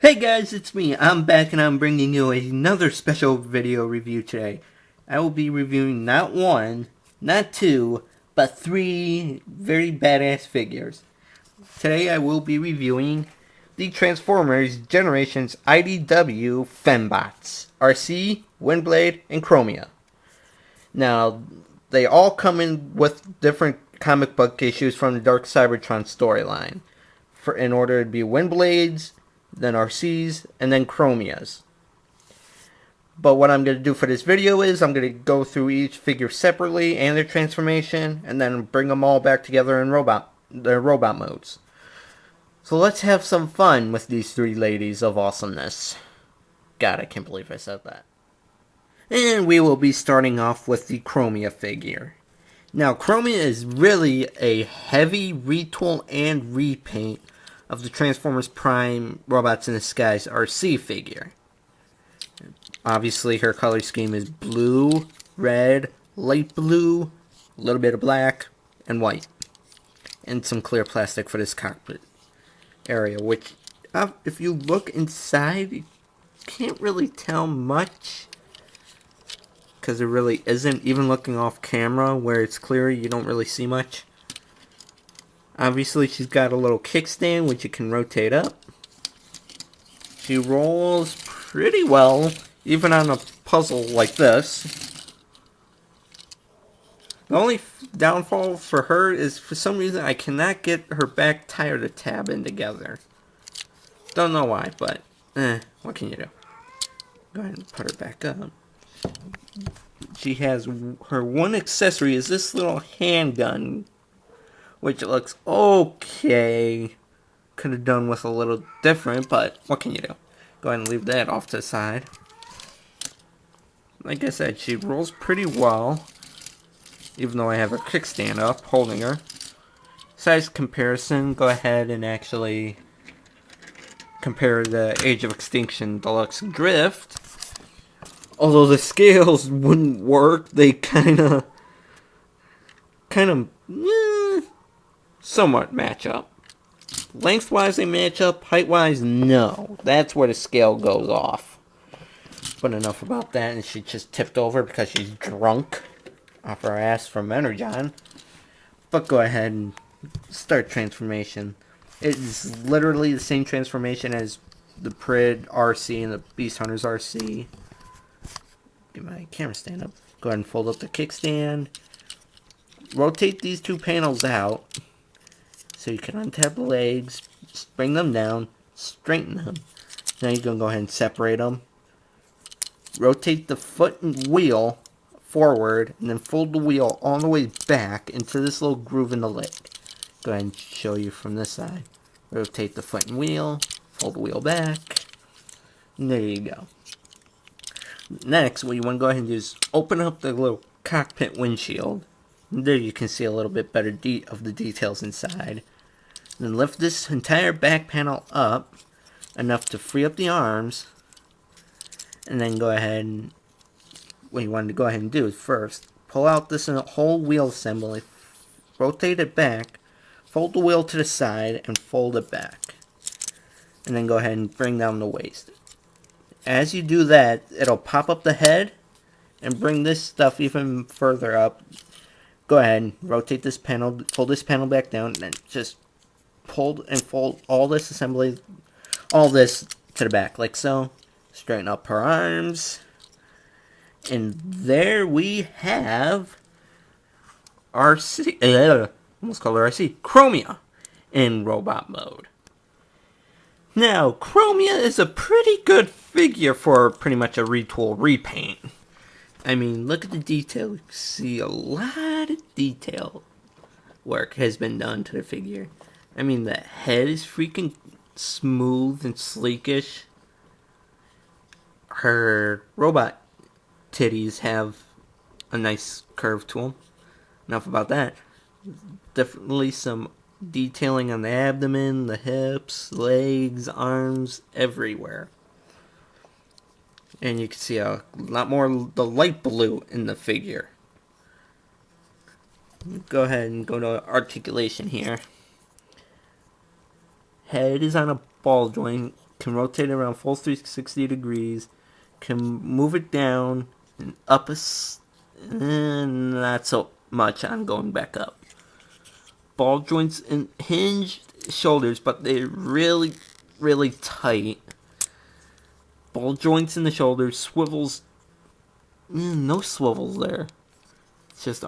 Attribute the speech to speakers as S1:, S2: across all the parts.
S1: Hey guys, it's me. I'm back and I'm bringing you another special video review today. I will be reviewing not one, not two, but three very badass figures. Today I will be reviewing the Transformers Generations IDW Fembots, RC, Windblade, and Chromia. Now, they all come in with different comic book issues from the Dark Cybertron storyline. In order to be Windblades, then RCs, and then Chromias. But what I'm going to do for this video is I'm going to go through each figure separately and their transformation, and then bring them all back together in their robot modes. So let's have some fun with these three ladies of awesomeness. God, I can't believe I said that. And we will be starting off with the Chromia figure. Now, Chromia is really a heavy retool and repaint of the Transformers Prime Robots in Disguise RC figure. Obviously, her color scheme is blue, red, light blue, a little bit of black, and white. And some clear plastic for this cockpit area, which, if you look inside, you can't really tell much. Because there really isn't. Even looking off camera, where it's clear, you don't really see much. Obviously, she's got a little kickstand, which you can rotate up. She rolls pretty well, even on a puzzle like this. The only downfall for her is, for some reason, I cannot get her back tire to tab in together. Don't know why, but, what can you do? Go ahead and put her back up. She has, her one accessory is this little handgun, which looks okay. Could have done with a little different, but what can you do? Go ahead and leave that off to the side. Like I said, she rolls pretty well, even though I have her kickstand up, holding her. Size comparison, go ahead and actually compare the Age of Extinction Deluxe Drift. Although the scales wouldn't work, they kind of, somewhat match up. Lengthwise they match up, height-wise, no. That's where the scale goes off. But enough about that, and she just tipped over because she's drunk off her ass from Energon. But go ahead and start transformation. It's literally the same transformation as the Prid RC and the Beast Hunters RC. Get my camera stand up. Go ahead and fold up the kickstand. Rotate these two panels out so you can untap the legs, bring them down, straighten them. Now you're going to go ahead and separate them. Rotate the foot and wheel forward, and then fold the wheel all the way back into this little groove in the leg. Go ahead and show you from this side. Rotate the foot and wheel, fold the wheel back, and there you go. Next, what you want to go ahead and do is open up the little cockpit windshield. And there you can see a little bit better of the details inside. Then lift this entire back panel up enough to free up the arms. And then go ahead and, what you want to go ahead and do is first pull out this whole wheel assembly, rotate it back, fold the wheel to the side, and fold it back. And then go ahead and bring down the waist. As you do that, it'll pop up the head and bring this stuff even further up. Go ahead and rotate this panel, fold this panel back down, and then just pull and fold all this assembly, all this to the back, like so. Straighten up her arms. And there we have RC, almost called her RC, Chromia in robot mode. Now, Chromia is a pretty good figure for pretty much a retool repaint. I mean, look at the detail. You see a lot of detail work has been done to the figure. I mean, the head is freaking smooth and sleekish. Her robot titties have a nice curve to them. Enough about that. Definitely some detailing on the abdomen, the hips, legs, arms, everywhere. And you can see a lot more the light blue in the figure. Go ahead and go to articulation here. Head is on a ball joint, can rotate it around full 360 degrees, can move it down and up not so much on going back up. Ball joints and hinged shoulders, but they're really, really tight. Ball joints in the shoulders, swivels, no swivels there. It's just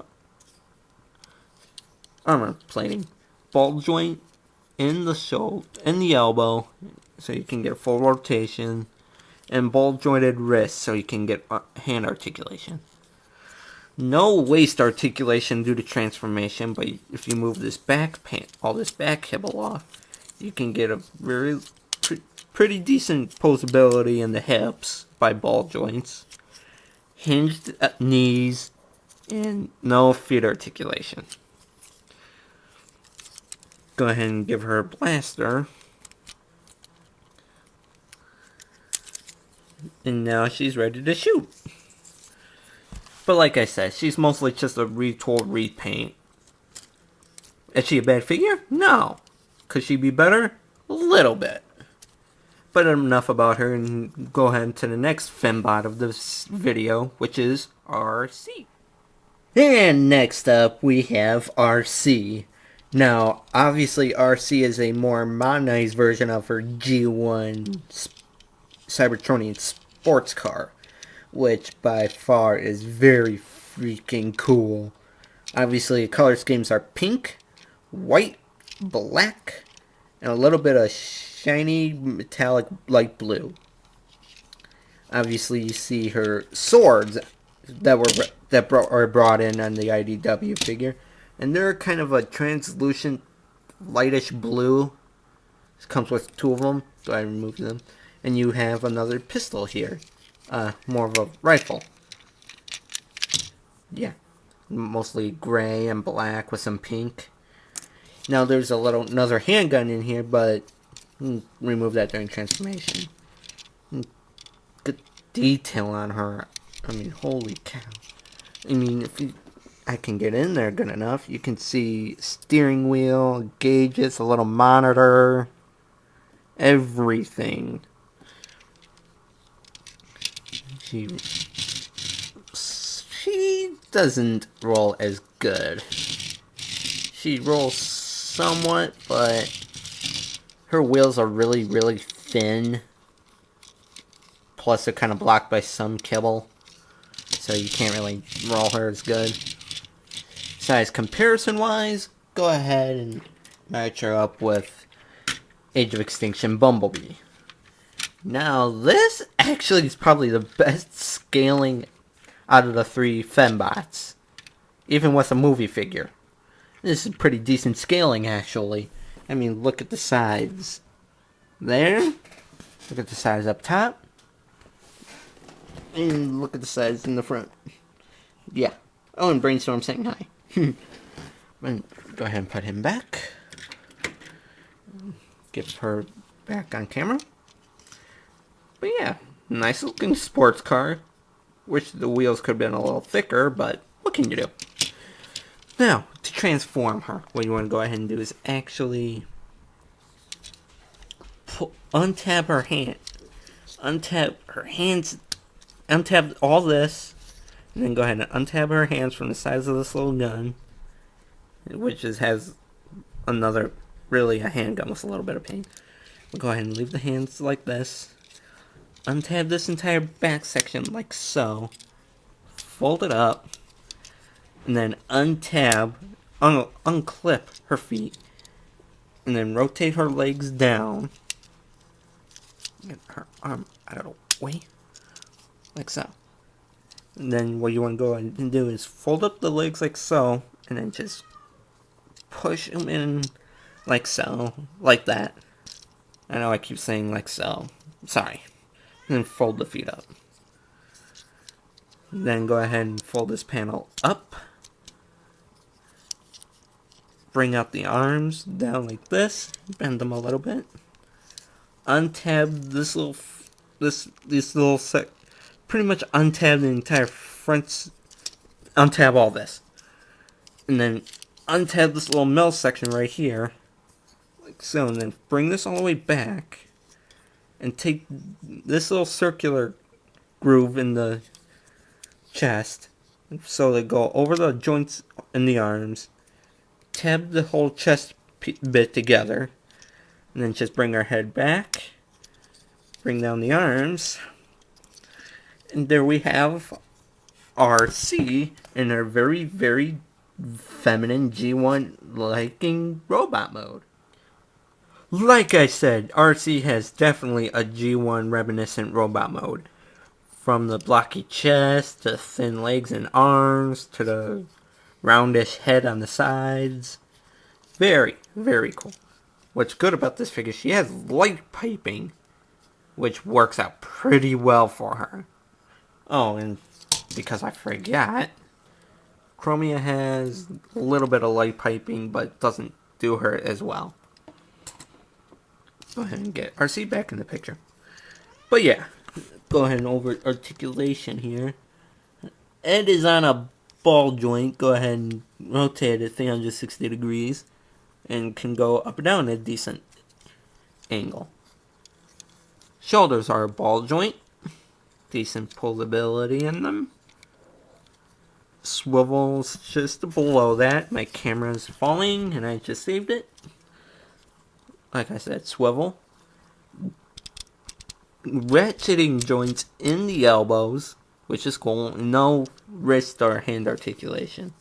S1: armor plating. Ball joint in the elbow, so you can get full rotation, and ball jointed wrist, so you can get hand articulation. No waist articulation due to transformation, but if you move this all this back kibble off, you can get a pretty decent posability in the hips by ball joints, hinged knees, and no feet articulation. Go ahead and give her a blaster. And now she's ready to shoot. But like I said, she's mostly just a retool, repaint. Is she a bad figure? No. Could she be better? A little bit. But enough about her, and go ahead to the next Fembot of this video, which is RC. And next up, we have RC. Now, obviously, RC is a more modernized version of her G1 Cybertronian sports car, which by far is very freaking cool. Obviously, the color schemes are pink, white, black, and a little bit of shiny metallic light blue. Obviously, you see her swords that are brought in on the IDW figure, and they're kind of a translucent, lightish blue. This comes with two of them, so I removed them. And you have another pistol here, more of a rifle. Yeah, mostly gray and black with some pink. Now there's another handgun in here, but remove that during transformation. Good detail on her. I mean, holy cow. I mean, if I can get in there good enough, you can see steering wheel, gauges, a little monitor, everything. She doesn't roll as good. She rolls somewhat, but her wheels are really, really thin. Plus, they're kind of blocked by some kibble, so you can't really roll her as good. Size comparison-wise, go ahead and match her up with Age of Extinction Bumblebee. Now, this actually is probably the best scaling out of the three Fembots, even with a movie figure. This is pretty decent scaling, actually. I mean, look at the sides. There. Look at the size up top. And look at the size in the front. Yeah. Oh, and Brainstorm saying hi. Go ahead and put him back. Get her back on camera. But yeah, nice looking sports car. Wish the wheels could have been a little thicker, but what can you do? Now, to transform her, what you want to go ahead and do is actually untap her hand. Untap her hands. Untap all this. And then go ahead and untap her hands from the size of this little gun. Which has another, really a handgun with a little bit of paint. We'll go ahead and leave the hands like this. Untab this entire back section like so. Fold it up. And then unclip her feet. And then rotate her legs down. Get her arm out of the way. Like so. And then what you want to go ahead and do is fold up the legs like so. And then just push them in like so. Like that. I know I keep saying like so. Sorry. And then fold the feet up. Then go ahead and fold this panel up. Bring out the arms down like this. Bend them a little bit. Untab this little, pretty much untab the entire front. Untab all this. And then untab this little middle section right here. Like so. And then bring this all the way back. and take this little circular groove in the chest, so they go over the joints in the arms, tab the whole chest bit together, and then just bring our head back, bring down the arms, and there we have RC in her very, very feminine G1 liking robot mode. Like I said, RC has definitely a G1 reminiscent robot mode. From the blocky chest, to thin legs and arms, to the roundish head on the sides. Very, very cool. What's good about this figure, she has light piping, which works out pretty well for her. Oh, and because I forgot, Chromaia has a little bit of light piping, but doesn't do her as well. Go ahead and get RC back in the picture. But yeah, go ahead and over articulation here. Ed is on a ball joint. Go ahead and rotate it 360 degrees and can go up and down at a decent angle. Shoulders are a ball joint. Decent pullability in them. Swivels just below that. My camera's falling and I just saved it. Like I said, swivel. Ratcheting joints in the elbows, which is cool. No wrist or hand articulation.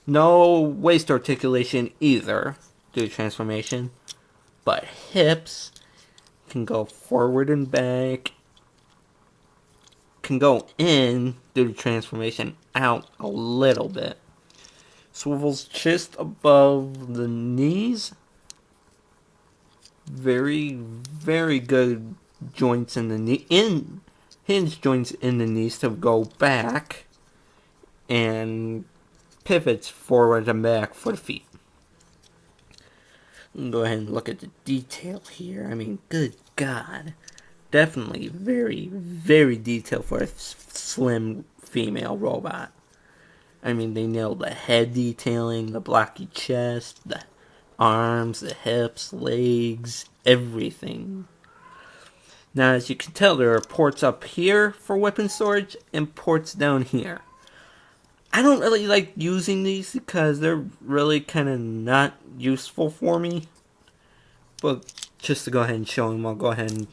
S1: No waist articulation either due to transformation. But hips can go forward and back. Can go in due to transformation, out a little bit. Swivels just above the knees. Very, very good joints in the knee, hinge joints in the knees to go back, and pivots forward and back for the feet. Go ahead and look at the detail here. I mean, good God. Definitely very, very detailed for a slim female robot. I mean, they nailed the head detailing, the blocky chest, the arms, the hips, legs, everything. Now, as you can tell, there are ports up here for weapon storage and ports down here. I don't really like using these because they're really kind of not useful for me. But just to go ahead and show them, I'll go ahead and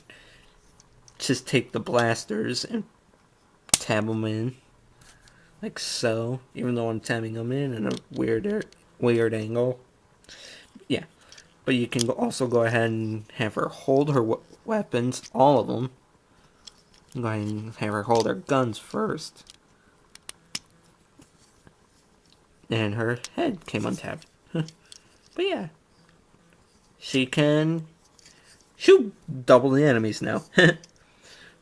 S1: just take the blasters and tab them in. Like so. Even though I'm tabbing them in a weird angle. Yeah. But you can also go ahead and have her hold her weapons, all of them. Go ahead and have her hold her guns first. And her head came untabbed. But yeah. She can shoot double the enemies now.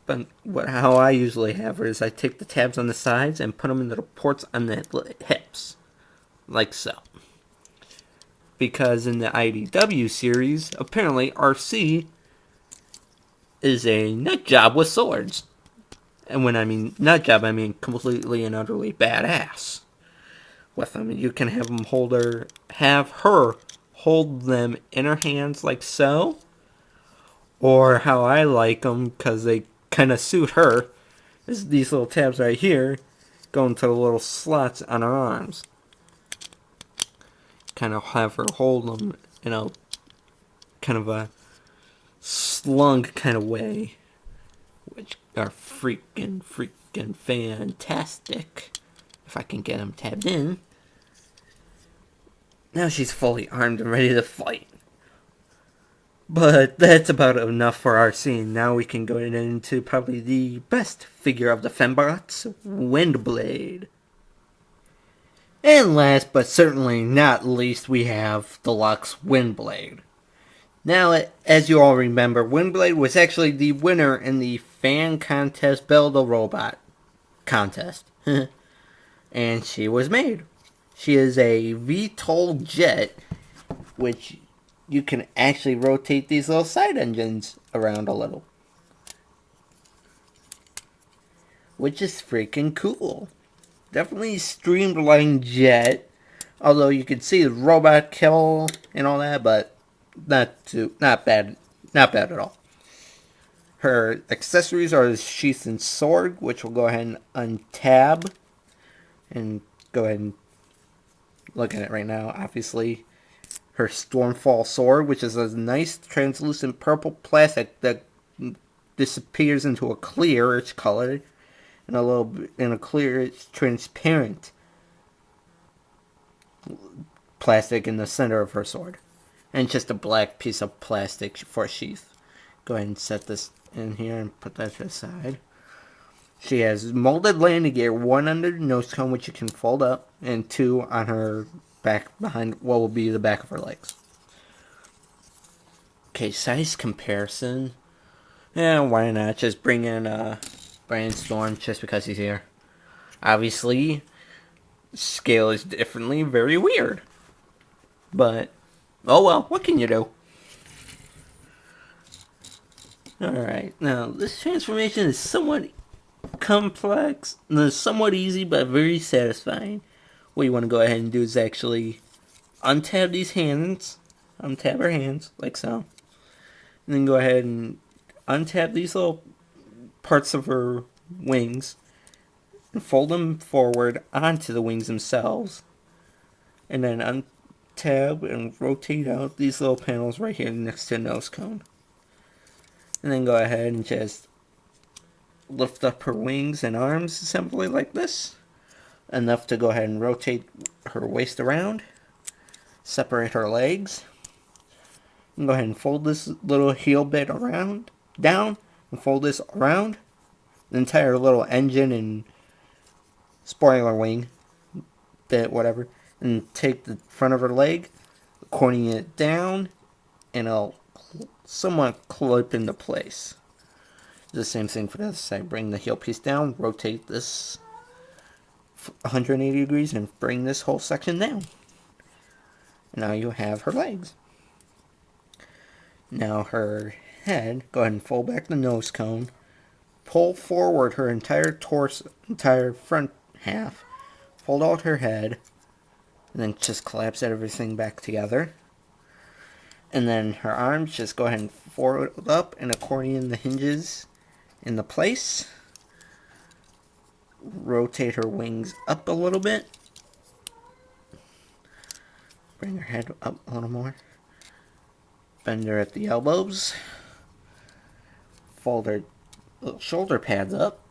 S1: But how I usually have her is I take the tabs on the sides and put them into the ports on the hips. Like so. Because in the IDW series, apparently RC is a nut job with swords. And when I mean nut job, I mean completely and utterly badass with them. You can have her hold them in her hands like so. Or how I like them, because they kind of suit her, is these little tabs right here go into the little slots on her arms. Kind of have her hold them in a kind of a slung kind of way, which are freaking fantastic. If I can get them tabbed in. Now she's fully armed and ready to fight. But that's about enough for our scene. Now we can go into probably the best figure of the Fembots, Windblade. And last but certainly not least, we have Deluxe Windblade. Now, as you all remember, Windblade was actually the winner in the fan contest Build a Robot contest. And she was made. She is a VTOL jet, which you can actually rotate these little side engines around a little. Which is freaking cool. Definitely streamlined jet. Although you can see the robot kill and all that, but not bad at all. Her accessories are the sheath and sword, which we'll go ahead and untab. And go ahead and look at it right now, obviously. Her Stormfall sword, which is a nice translucent purple plastic that disappears into a clearish color. And a clearish transparent plastic in the center of her sword. And just a black piece of plastic for a sheath. Go ahead and set this in here and put that to the side. She has molded landing gear, 1 under the nose cone, which you can fold up, and 2 on her back behind what will be the back of her legs. Okay, size comparison. Yeah, why not? Just bring in Brainstorm just because he's here. Obviously, scale is differently very weird. But, oh well, what can you do? Alright, now this transformation is somewhat complex, and somewhat easy, but very satisfying. What you want to go ahead and do is actually untab these hands, untab her hands, like so, and then go ahead and untab these little parts of her wings, and fold them forward onto the wings themselves, and then untab and rotate out these little panels right here next to the nose cone. And then go ahead and just lift up her wings and arms simply like this. Enough to go ahead and rotate her waist around. Separate her legs. And go ahead and fold this little heel bit around, down, and fold this around. The entire little engine and spoiler wing bit, whatever. And take the front of her leg, corning it down, and it'll somewhat clip into place. The same thing for the other side. Bring the heel piece down, rotate this 180 degrees, and bring this whole section down. Now you have her legs. Now her head, go ahead and fold back the nose cone, pull forward her entire torso, entire front half, fold out her head, and then just collapse everything back together. And then her arms, just go ahead and fold up and accordion the hinges into place. Rotate her wings up a little bit. Bring her head up a little more. Bend her at the elbows. Fold her little shoulder pads up.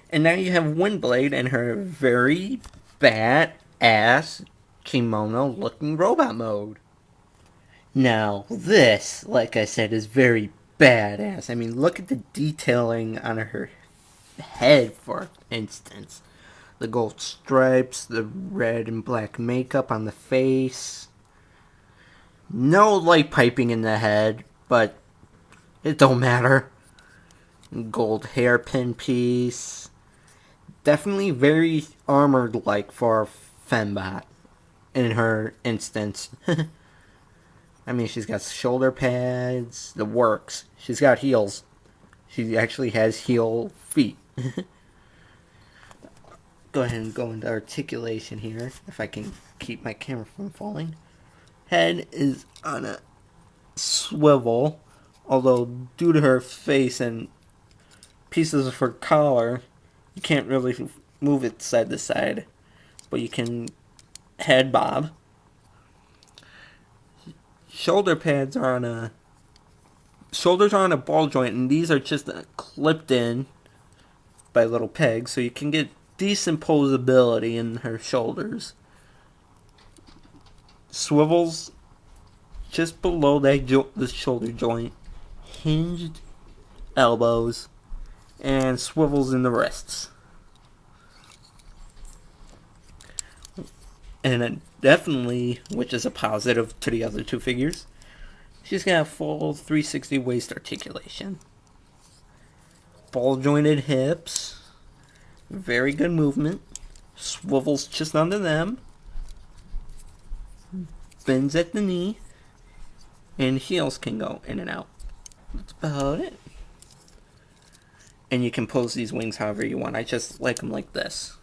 S1: And now you have Windblade in her very badass kimono looking robot mode. Now this, like I said, is very badass. I mean, look at the detailing on her head, for instance. The gold stripes, the red and black makeup on the face. No light piping in the head, but it don't matter. Gold hairpin piece. Definitely very armored-like for a Fembot in her instance. I mean, she's got shoulder pads, the works. She's got heels. She actually has heel feet. Go ahead and go into articulation here, if I can keep my camera from falling. Head is on a swivel, although due to her face and pieces of her collar, you can't really move it side to side, but you can head bob. Shoulders are on a ball joint, and these are just clipped in by little pegs, so you can get decent posability in her shoulders. Swivels just below the shoulder joint, hinged elbows, and swivels in the wrists. And definitely, which is a positive to the other two figures, she's got a full 360 waist articulation. Ball jointed hips, very good movement, swivels just under them, bends at the knee, and heels can go in and out. That's about it. And you can pose these wings however you want. I just like them like this,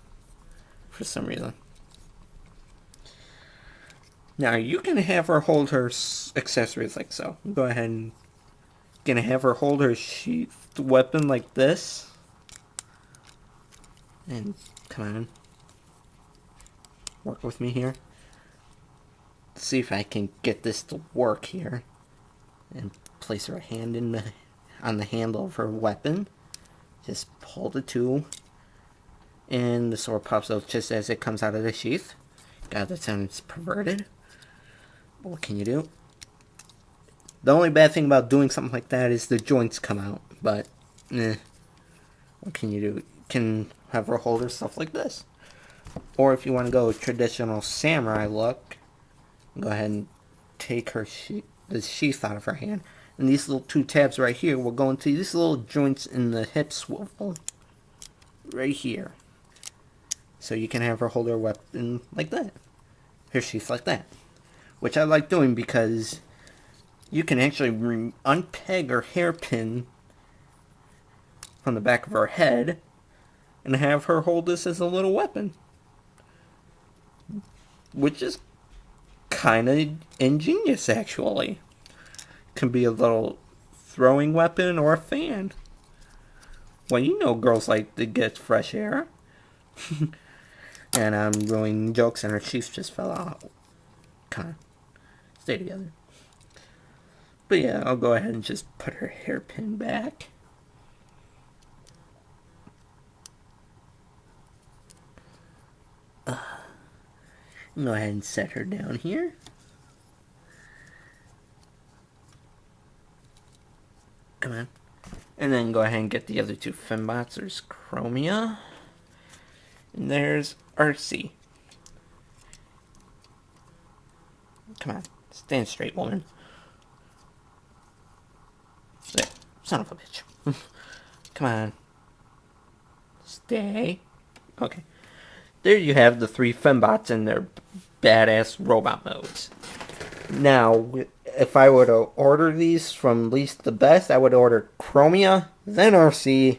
S1: for some reason. Now you can have her hold her accessories like so. Go ahead and gonna have her hold her sheathed weapon like this. And come on, work with me here. Let's see if I can get this to work here. And place her hand on the handle of her weapon. Just pull the two, and the sword pops out just as it comes out of the sheath. God, that sounds perverted. But what can you do? The only bad thing about doing something like that is the joints come out. But, what can you do? You can have her hold her stuff like this. Or if you want to go traditional samurai look, go ahead and take her the sheath out of her hand. And these little two tabs right here will go into these little joints in the hip swivel. Right here. So you can have her hold her weapon like that. Her sheath like that. Which I like doing because you can actually unpeg her hairpin from the back of her head and have her hold this as a little weapon. Which is kind of ingenious, actually. Can be a little throwing weapon or a fan. Well, you know girls like to get fresh air. And I'm doing jokes and her sheath just fell out. Kind of. Stay together. But yeah, I'll go ahead and just put her hairpin back. Go ahead and set her down here. Come on. And then go ahead and get the other two fembots. There's Chromaia. And there's RC. Come on. Stand straight, woman. There. Son of a bitch. Come on. Stay. Okay. There you have the three fembots in their badass robot modes. Now, if I were to order these from least to best, I would order Chromaia, then RC,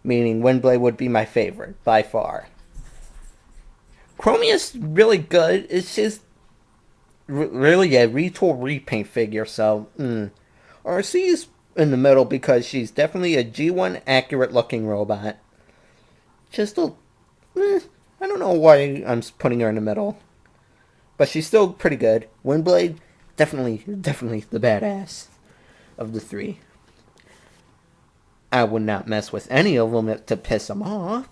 S1: meaning Windblade would be my favorite, by far. Chromaia's really good. It's just really a retool repaint figure, so RC's in the middle because she's definitely a G1 accurate looking robot. Just a... I don't know why I'm putting her in the middle. But she's still pretty good. Windblade, definitely the badass of the three. I would not mess with any of them to piss them off.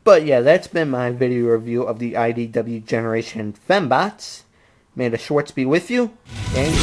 S1: But yeah, that's been my video review of the IDW Generation Fembots. May the Schwartz be with you. And